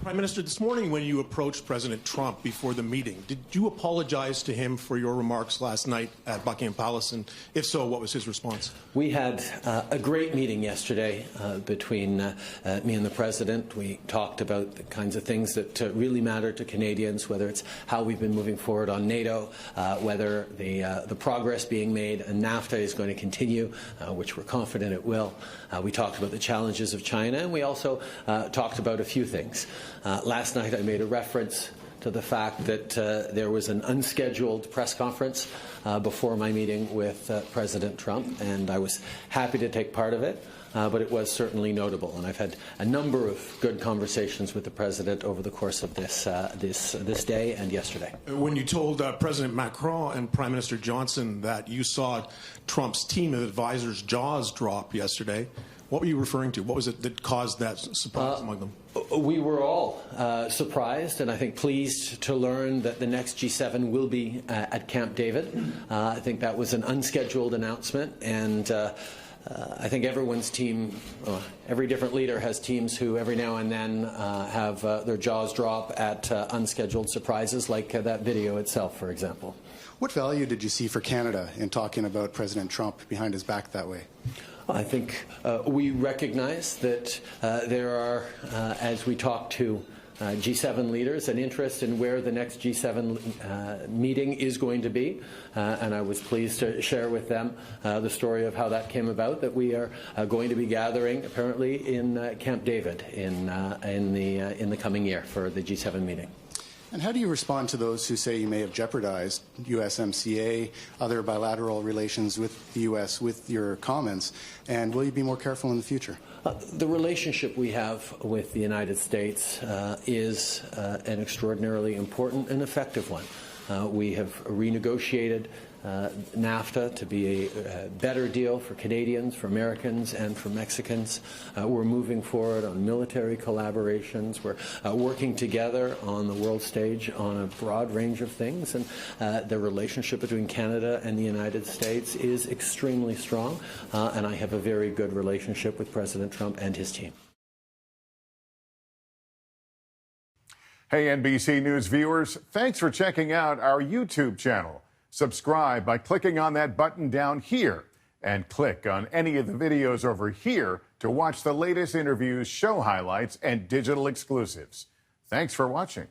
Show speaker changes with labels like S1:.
S1: Prime Minister, this morning when you approached President Trump before the meeting, did you apologize to him for your remarks last night at Buckingham Palace? And if so, what was his response?
S2: We had a great meeting yesterday between me and the President. We talked about the kinds of things that really matter to Canadians, whether it's how we've been moving forward on NATO, whether the progress being made and NAFTA is going to continue, which we're confident it will. We talked about the challenges of China, and we also talked about a few things. Last night I made a reference to the fact that there was an unscheduled press conference before my meeting with President Trump, and I was happy to take part of it, but it was certainly notable. And I've had a number of good conversations with the President over the course of this day and yesterday.
S1: When you told President Macron and Prime Minister Johnson that you saw Trump's team of advisors' jaws drop yesterday, what were you referring to? What was it that caused that surprise among them?
S2: We were all surprised and I think pleased to learn that the next G7 will be at Camp David. I think that was an unscheduled announcement, and I think everyone's team, every different leader has teams who every now and then have their jaws drop at unscheduled surprises, like that video itself, for example.
S3: What value did you see for Canada in talking about President Trump behind his back that way?
S2: I think we recognize that there are, as we talk to G7 leaders, an interest in where the next G7 meeting is going to be, and I was pleased to share with them the story of how that came about, that we are going to be gathering apparently in Camp David in the coming year for the G7 meeting.
S3: And how do you respond to those who say you may have jeopardized USMCA, other bilateral relations with the U.S. with your comments, and will you be more careful in the future?
S2: The relationship we have with the United States is an extraordinarily important and effective one. We have renegotiated NAFTA to be a better deal for Canadians, for Americans, and for Mexicans. We're moving forward on military collaborations. We're working together on the world stage on a broad range of things, and the relationship between Canada and the United States is extremely strong, and I have a very good relationship with President Trump and his team.
S4: Hey, NBC News viewers, thanks for checking out our YouTube channel. Subscribe by clicking on that button down here, and click on any of the videos over here to watch the latest interviews, show highlights, and digital exclusives. Thanks for watching.